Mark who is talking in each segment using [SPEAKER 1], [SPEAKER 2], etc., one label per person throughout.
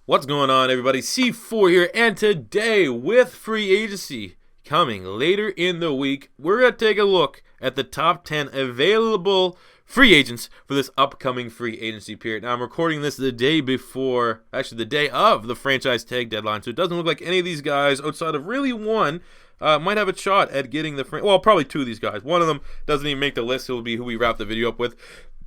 [SPEAKER 1] What's going on, everybody? C4 here, and today, with free agency coming later in the week, we're going to take a look at the top 10 available free agents for this upcoming free agency period. Now, I'm recording this the day before, actually the day of the franchise tag deadline, so it doesn't look like any of these guys, outside of really one, might have a shot at getting the well, probably two of these guys. One of them doesn't even make the list. It'll be who we wrap the video up with.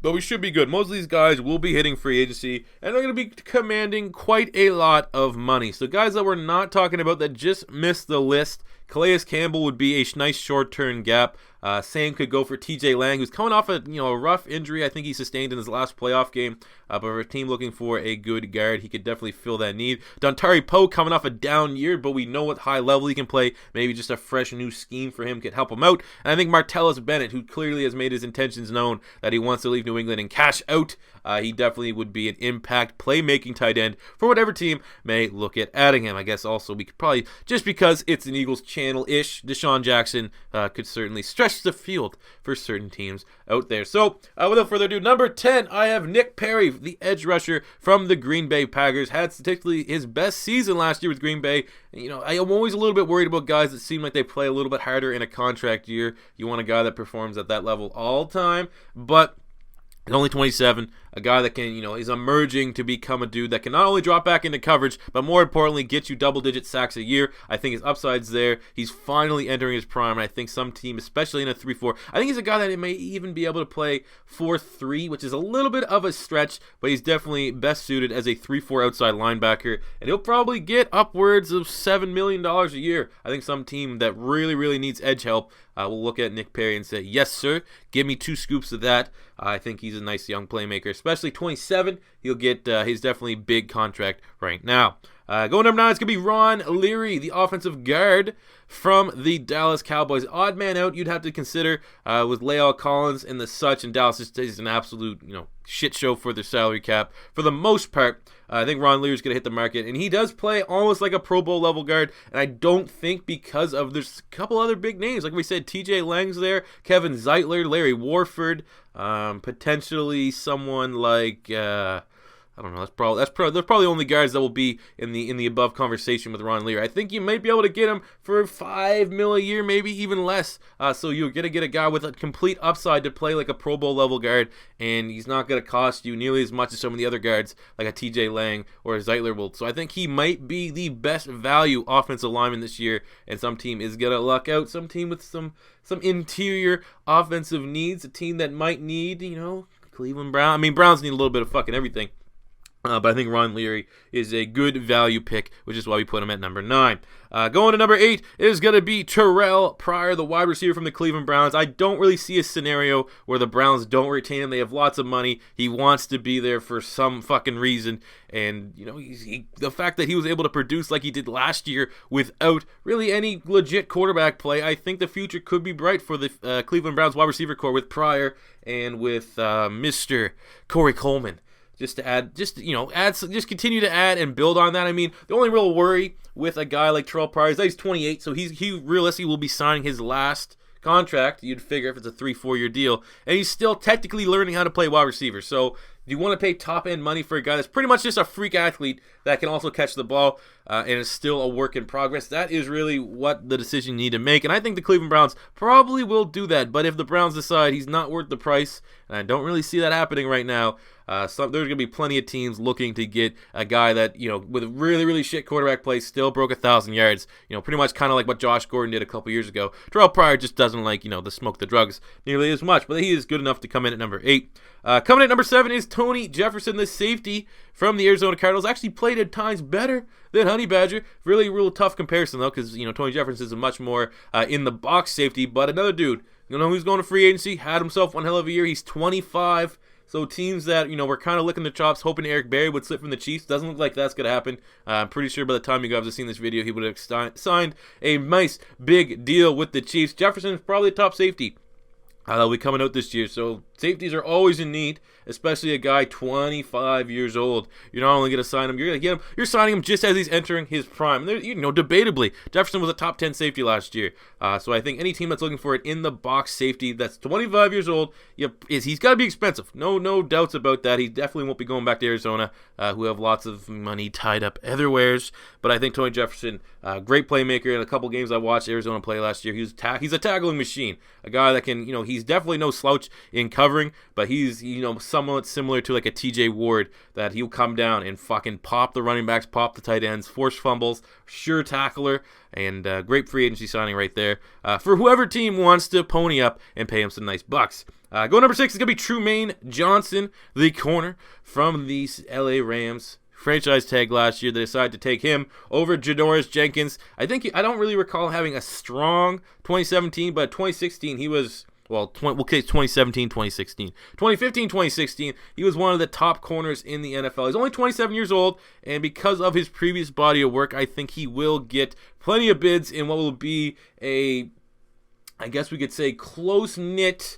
[SPEAKER 1] But we should be good. Most of these guys will be hitting free agency, and they're going to be commanding quite a lot of money. So guys that we're not talking about that just missed the list, Calais Campbell would be a nice short-term gap. Same could go for TJ Lang, who's coming off a rough injury. I think he sustained in his last playoff game. But for a team looking for a good guard, he could definitely fill that need. Dontari Poe coming off a down year, but we know what high level he can play. Maybe just a fresh new scheme for him could help him out. And I think Martellus Bennett, who clearly has made his intentions known that he wants to leave New England and cash out, he definitely would be an impact playmaking tight end for whatever team may look at adding him. I guess also we could probably, just because it's an Eagles channel-ish, Deshaun Jackson could certainly stretch the field for certain teams out there. So without further ado, number 10, I have Nick Perry, the edge rusher from the Green Bay Packers. Had statistically his best season last year with Green Bay. I'm always a little bit worried about guys that seem like they play a little bit harder in a contract year. You want a guy that performs at that level all the time, but he's only 27, a guy that can, is emerging to become a dude that can not only drop back into coverage, but more importantly, get you double-digit sacks a year. I think his upside's there. He's finally entering his prime, and I think some team, especially in a 3-4, I think he's a guy that may even be able to play 4-3, which is a little bit of a stretch, but he's definitely best suited as a 3-4 outside linebacker, and he'll probably get upwards of $7 million a year. I think some team that really, really needs edge help will look at Nick Perry and say, yes, sir, give me 2 scoops of that. I think he's a nice young playmaker, especially 27. He'll get his definitely big contract right now. Going number 9, it's going to be Ron Leary, the offensive guard from the Dallas Cowboys. Odd man out, you'd have to consider with La'el Collins and the such, and Dallas is an absolute shit show for their salary cap. For the most part, I think Ron Leary's going to hit the market, and he does play almost like a Pro Bowl level guard, and I don't think because of, there's a couple other big names, like we said, TJ Lang's there, Kevin Zeitler, Larry Warford, potentially someone like, I don't know. They're probably only guys that will be in the above conversation with Ron Leary. I think you might be able to get him for $5 million a year, maybe even less. So you're gonna get a guy with a complete upside to play like a Pro Bowl level guard, and he's not gonna cost you nearly as much as some of the other guards like a TJ Lang or a Zeitler will. So I think he might be the best value offensive lineman this year, and some team is gonna luck out. Some team with some interior offensive needs, a team that might need Cleveland Browns. I mean, Browns need a little bit of fucking everything. But I think Ron Leary is a good value pick, which is why we put him at number 9. Going to number 8 is going to be Terrell Pryor, the wide receiver from the Cleveland Browns. I don't really see a scenario where the Browns don't retain him. They have lots of money. He wants to be there for some fucking reason. And, the fact that he was able to produce like he did last year without really any legit quarterback play, I think the future could be bright for the Cleveland Browns wide receiver core with Pryor and with Mr. Corey Coleman. Just continue to add and build on that. I mean, the only real worry with a guy like Terrell Pryor is that he's 28, so he realistically will be signing his last contract. You'd figure if it's a 3-4 year deal, and he's still technically learning how to play wide receiver. So do you want to pay top end money for a guy that's pretty much just a freak athlete that can also catch the ball and is still a work in progress? That is really what the decision you need to make, and I think the Cleveland Browns probably will do that. But if the Browns decide he's not worth the price, and I don't really see that happening right now, there's going to be plenty of teams looking to get a guy that, with a really, really shit quarterback play, still broke 1,000 yards. Pretty much kind of like what Josh Gordon did a couple years ago. Terrell Pryor just doesn't like, the smoke, the drugs nearly as much, but he is good enough to come in at number 8. Coming at number 7 is Tony Jefferson, the safety from the Arizona Cardinals. Actually played at times better than Honey Badger. Really, real tough comparison, though, because, Tony Jefferson is a much more in the box safety, but another dude, who's going to free agency, had himself one hell of a year. He's 25. So teams that, were kind of licking their chops, hoping Eric Berry would slip from the Chiefs, doesn't look like that's going to happen. I'm pretty sure by the time you guys have seen this video, he would have signed a nice big deal with the Chiefs. Jefferson is probably a top safety. That'll be coming out this year, so Safeties are always in need, especially a guy 25 years old. You're not only going to sign him, you're going to get him. You're signing him just as he's entering his prime. And debatably, Jefferson was a top 10 safety last year. So I think any team that's looking for an in-the-box safety that's 25 years old, he's got to be expensive. No doubts about that. He definitely won't be going back to Arizona, who have lots of money tied up otherwheres. But I think Tony Jefferson, great playmaker. In a couple games I watched Arizona play last year, he's a tackling machine. A guy that can, he's definitely no slouch in covering, but he's, somewhat similar to like a TJ Ward, that he'll come down and fucking pop the running backs, pop the tight ends, force fumbles, sure tackler, and great free agency signing right there for whoever team wants to pony up and pay him some nice bucks. Go number 6 is going to be Trumaine Johnson, the corner from the LA Rams. Franchise tag last year. They decided to take him over Janoris Jenkins. I don't really recall having a strong 2017, but 2016 he was, 2017, 2016. 2015, 2016, he was one of the top corners in the NFL. He's only 27 years old, and because of his previous body of work, I think he will get plenty of bids in what will be I guess we could say, close-knit,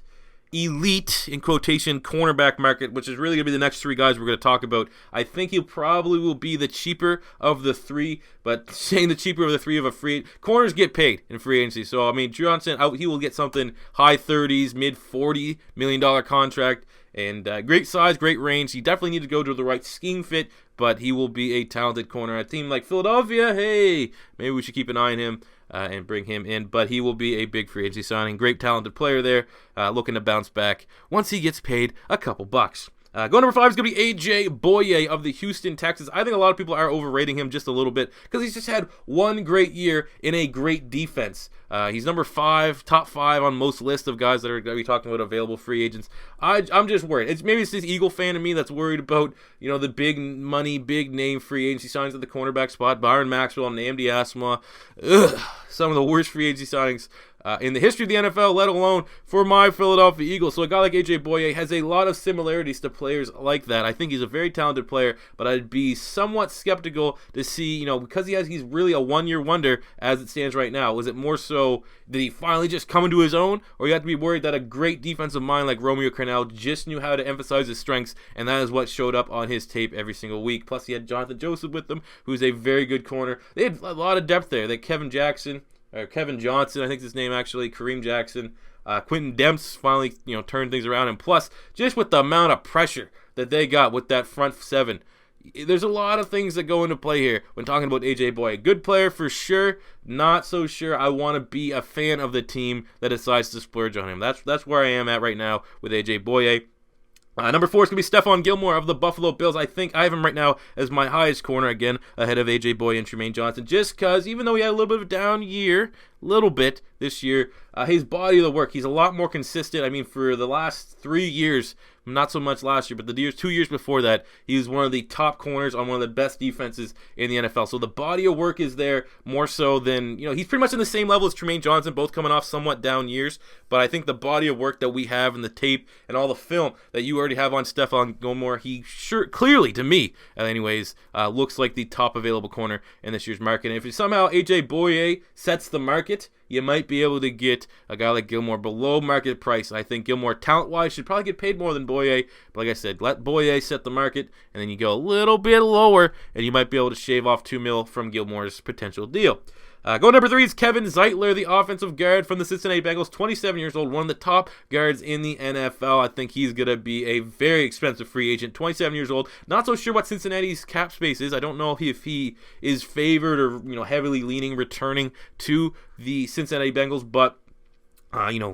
[SPEAKER 1] elite, in quotation, cornerback market, which is really going to be the next 3 guys we're going to talk about. I think he probably will be the cheaper of the 3, but saying the cheaper of the 3 of a free, corners get paid in free agency. So, I mean, Johnson, he will get something high 30s, mid $40 million contract, and great size, great range. He definitely need to go to the right scheme fit, but he will be a talented corner. A team like Philadelphia, hey, maybe we should keep an eye on him and bring him in, but he will be a big free agency signing. Great talented player there, looking to bounce back once he gets paid a couple bucks. Go number 5 is going to be A.J. Bouye of the Houston Texans. I think a lot of people are overrating him just a little bit because he's just had one great year in a great defense. He's number 5, top 5 on most lists of guys that are going to be talking about available free agents. I'm just worried. Maybe it's this Eagle fan in me that's worried about the big money, big name free agency signings at the cornerback spot. Byron Maxwell and Namdi Asma. Some of the worst free agency signings in the history of the NFL, let alone for my Philadelphia Eagles. So a guy like A.J. Bouye has a lot of similarities to players like that. I think he's a very talented player, but I'd be somewhat skeptical to see, because he's really a one-year wonder as it stands right now. Was it more so did he finally just come into his own, or you have to be worried that a great defensive mind like Romeo Crennel just knew how to emphasize his strengths, and that is what showed up on his tape every single week. Plus, he had Jonathan Joseph with them, who's a very good corner. They had a lot of depth there. They had Kevin Johnson, I think his name actually, Kareem Jackson. Quentin Demps finally, turned things around. And plus, just with the amount of pressure that they got with that front 7, there's a lot of things that go into play here when talking about A.J. Bouye. Good player for sure, not so sure I want to be a fan of the team that decides to splurge on him. That's where I am at right now with A.J. Bouye. Number 4 is going to be Stephon Gilmore of the Buffalo Bills. I think I have him right now as my highest corner, again, ahead of A.J. Bouye and Trumaine Johnson, just because even though he had a little bit of a down year, this year, his body of the work, he's a lot more consistent. I mean, for the last 3 years, not so much last year, but the 2 years before that, he was one of the top corners on one of the best defenses in the NFL. So the body of work is there more so than, he's pretty much in the same level as Trumaine Johnson, both coming off somewhat down years. But I think the body of work that we have in the tape and all the film that you already have on Stephon Gilmore, he sure, clearly to me, anyways, looks like the top available corner in this year's market. And if somehow A.J. Bouye sets the market, you might be able to get a guy like Gilmore below market price. I think Gilmore, talent-wise, should probably get paid more than Bouye. But like I said, let Bouye set the market, and then you go a little bit lower, and you might be able to shave off $2 million from Gilmore's potential deal. Go number 3 is Kevin Zeitler, the offensive guard from the Cincinnati Bengals, 27 years old, one of the top guards in the NFL. I think he's going to be a very expensive free agent, 27 years old. Not so sure what Cincinnati's cap space is. I don't know if he is favored or heavily leaning returning to the Cincinnati Bengals, but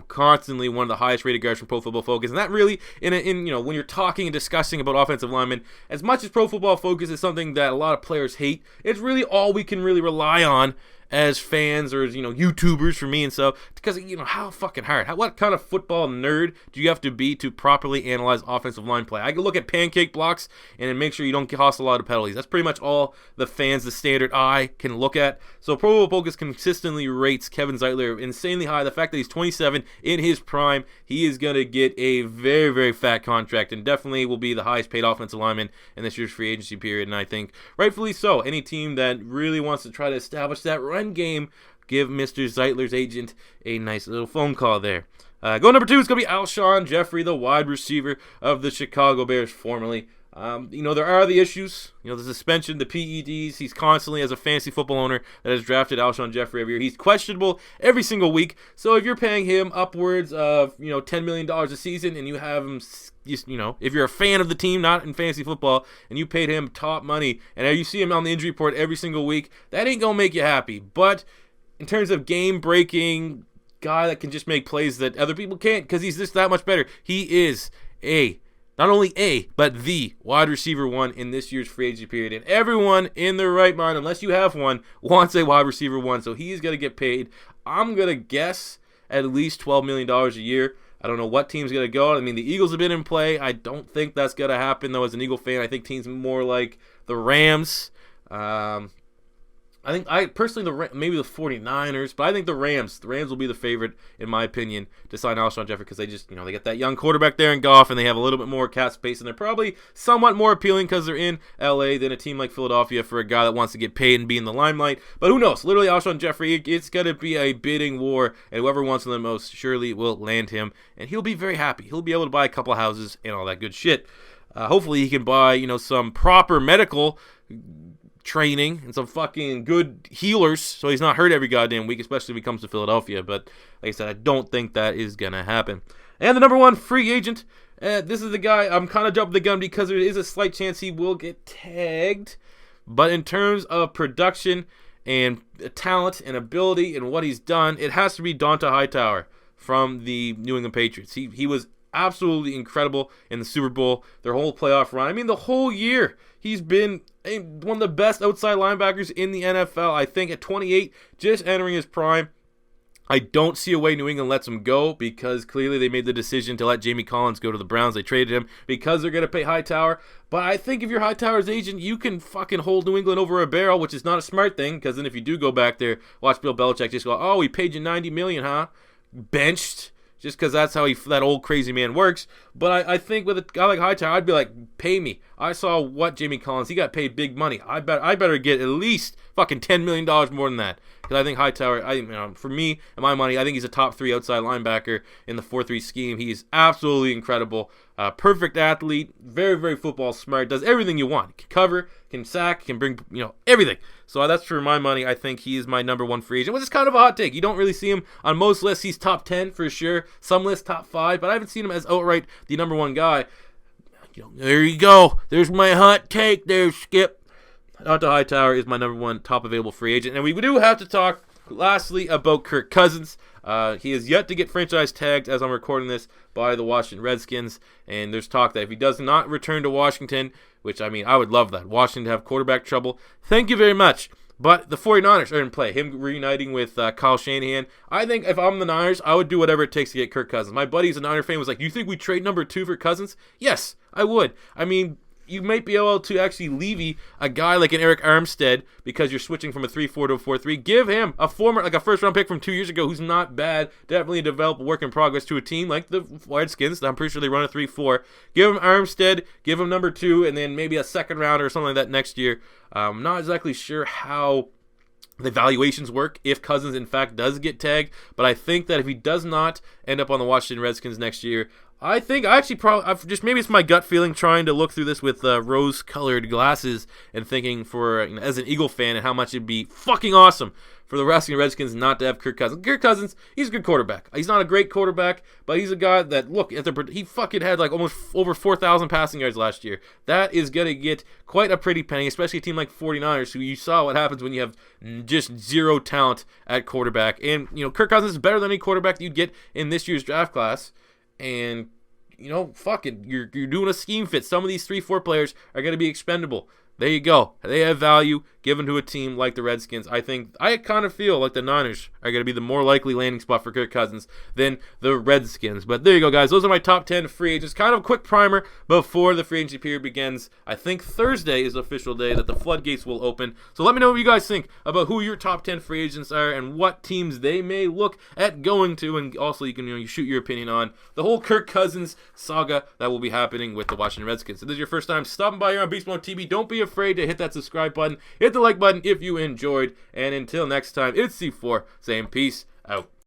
[SPEAKER 1] constantly one of the highest rated guards from Pro Football Focus. And that really, when you're talking and discussing about offensive linemen, as much as Pro Football Focus is something that a lot of players hate, it's really all we can really rely on as fans or as, YouTubers for me and stuff, because, how fucking hard, what kind of football nerd do you have to be to properly analyze offensive line play? I can look at pancake blocks and then make sure you don't cost a lot of penalties. That's pretty much all the standard eye can look at. So Pro Football Focus consistently rates Kevin Zeitler insanely high. The fact that he's 27 in his prime, he is going to get a very, very fat contract and definitely will be the highest paid offensive lineman in this year's free agency period, and I think rightfully so. Any team that really wants to try to establish that run game, give Mr. Zeitler's agent a nice little phone call there. Go number 2 is going to be Alshon Jeffrey, the wide receiver of the Chicago Bears formerly. There are the issues, the suspension, the PEDs. He's constantly, as a fantasy football owner that has drafted Alshon Jeffrey every year, he's questionable every single week. So if you're paying him upwards of, $10 million a season and you have him, if you're a fan of the team, not in fantasy football, and you paid him top money, and you see him on the injury report every single week, that ain't going to make you happy. But in terms of game-breaking guy that can just make plays that other people can't because he's just that much better, he is not only but the wide receiver 1 in this year's free agency period. And everyone in their right mind, unless you have one, wants a wide receiver 1. So he's going to get paid, I'm going to guess, at least $12 million a year. I don't know what team's going to go. I mean, the Eagles have been in play. I don't think that's going to happen, though, as an Eagle fan. I think teams more like the Rams. I personally, maybe the 49ers, but I think the Rams will be the favorite, in my opinion, to sign Alshon Jeffrey because they just, they get that young quarterback there in Goff, and they have a little bit more cap space, and they're probably somewhat more appealing because they're in LA than a team like Philadelphia for a guy that wants to get paid and be in the limelight. But who knows? Literally, Alshon Jeffrey, it's going to be a bidding war, and whoever wants him the most surely will land him, and he'll be very happy. He'll be able to buy a couple houses and all that good shit. Hopefully, he can buy, some proper medical training and some fucking good healers so he's not hurt every goddamn week, especially if he comes to Philadelphia. But like I said, I don't think that is going to happen. And the number 1 free agent, this is the guy I'm kind of jumping the gun because there is a slight chance he will get tagged. But in terms of production and talent and ability and what he's done, it has to be Hightower from the New England Patriots. He was absolutely incredible in the Super Bowl, their whole playoff run. I mean, the whole year, he's been one of the best outside linebackers in the NFL. I think at 28, just entering his prime. I don't see a way New England lets him go because clearly they made the decision to let Jamie Collins go to the Browns. They traded him because they're going to pay Hightower. But I think if you're Hightower's agent, you can fucking hold New England over a barrel, which is not a smart thing because then if you do go back there, watch Bill Belichick just go, oh, we paid you $90 million, huh? Benched. Just because that's how that old crazy man works. But I think with a guy like Hightower, I'd be like, pay me. I saw what Jamie Collins, he got paid big money. I better get at least fucking $10 million more than that. Because I think Hightower, for me and my money, I think he's a top 3 outside linebacker in the 4-3 scheme. He's absolutely incredible. Perfect athlete, very, very football smart, does everything you want. Can cover, can sack, can bring, everything. So that's for my money. I think he is my number 1 free agent, which is kind of a hot take. You don't really see him on most lists. He's top 10 for sure. Some lists top 5, but I haven't seen him as outright the number 1 guy. There you go. There's my hot take there, Skip. Hightower is my number 1 top available free agent. And we do have to talk, lastly, about Kirk Cousins. He is yet to get franchise tagged as I'm recording this by the Washington Redskins. And there's talk that if he does not return to Washington, which, I would love that. Washington to have quarterback trouble. Thank you very much. But the 49ers are in play. Him reuniting with Kyle Shanahan. I think if I'm the Niners, I would do whatever it takes to get Kirk Cousins. My buddy's a Niner fan was like, you think we trade number 2 for Cousins? Yes, I would. You might be able to actually levy a guy like an Eric Armstead because you're switching from a 3-4 to a 4-3. Give him a first-round pick from 2 years ago who's not bad. Definitely develop a work in progress to a team like the Redskins. I'm pretty sure they run a 3-4. Give him Armstead, give him number 2, and then maybe a second rounder or something like that next year. I'm not exactly sure how the valuations work if Cousins in fact does get tagged, but I think that if he does not end up on the Washington Redskins next year, I think maybe it's my gut feeling trying to look through this with rose-colored glasses and thinking as an Eagle fan and how much it'd be fucking awesome for the Washington Redskins not to have Kirk Cousins. Kirk Cousins, he's a good quarterback. He's not a great quarterback, but he's a guy that, he fucking had almost over 4,000 passing yards last year. That is going to get quite a pretty penny, especially a team like 49ers, who you saw what happens when you have just zero talent at quarterback. And, Kirk Cousins is better than any quarterback that you'd get in this year's draft class. And, fuck it, you're doing a scheme fit. Some of these 3-4 players are going to be expendable. There you go. They have value given to a team like the Redskins. I kind of feel like the Niners are going to be the more likely landing spot for Kirk Cousins than the Redskins. But there you go, guys. Those are my top 10 free agents. Kind of a quick primer before the free agency period begins. I think Thursday is the official day that the floodgates will open. So let me know what you guys think about who your top 10 free agents are and what teams they may look at going to. And also, you can you shoot your opinion on the whole Kirk Cousins saga that will be happening with the Washington Redskins. If this is your first time stopping by here on Beast Mode TV, don't be afraid to hit that subscribe button. Hit the like button if you enjoyed. And until next time, it's C4 saying peace out.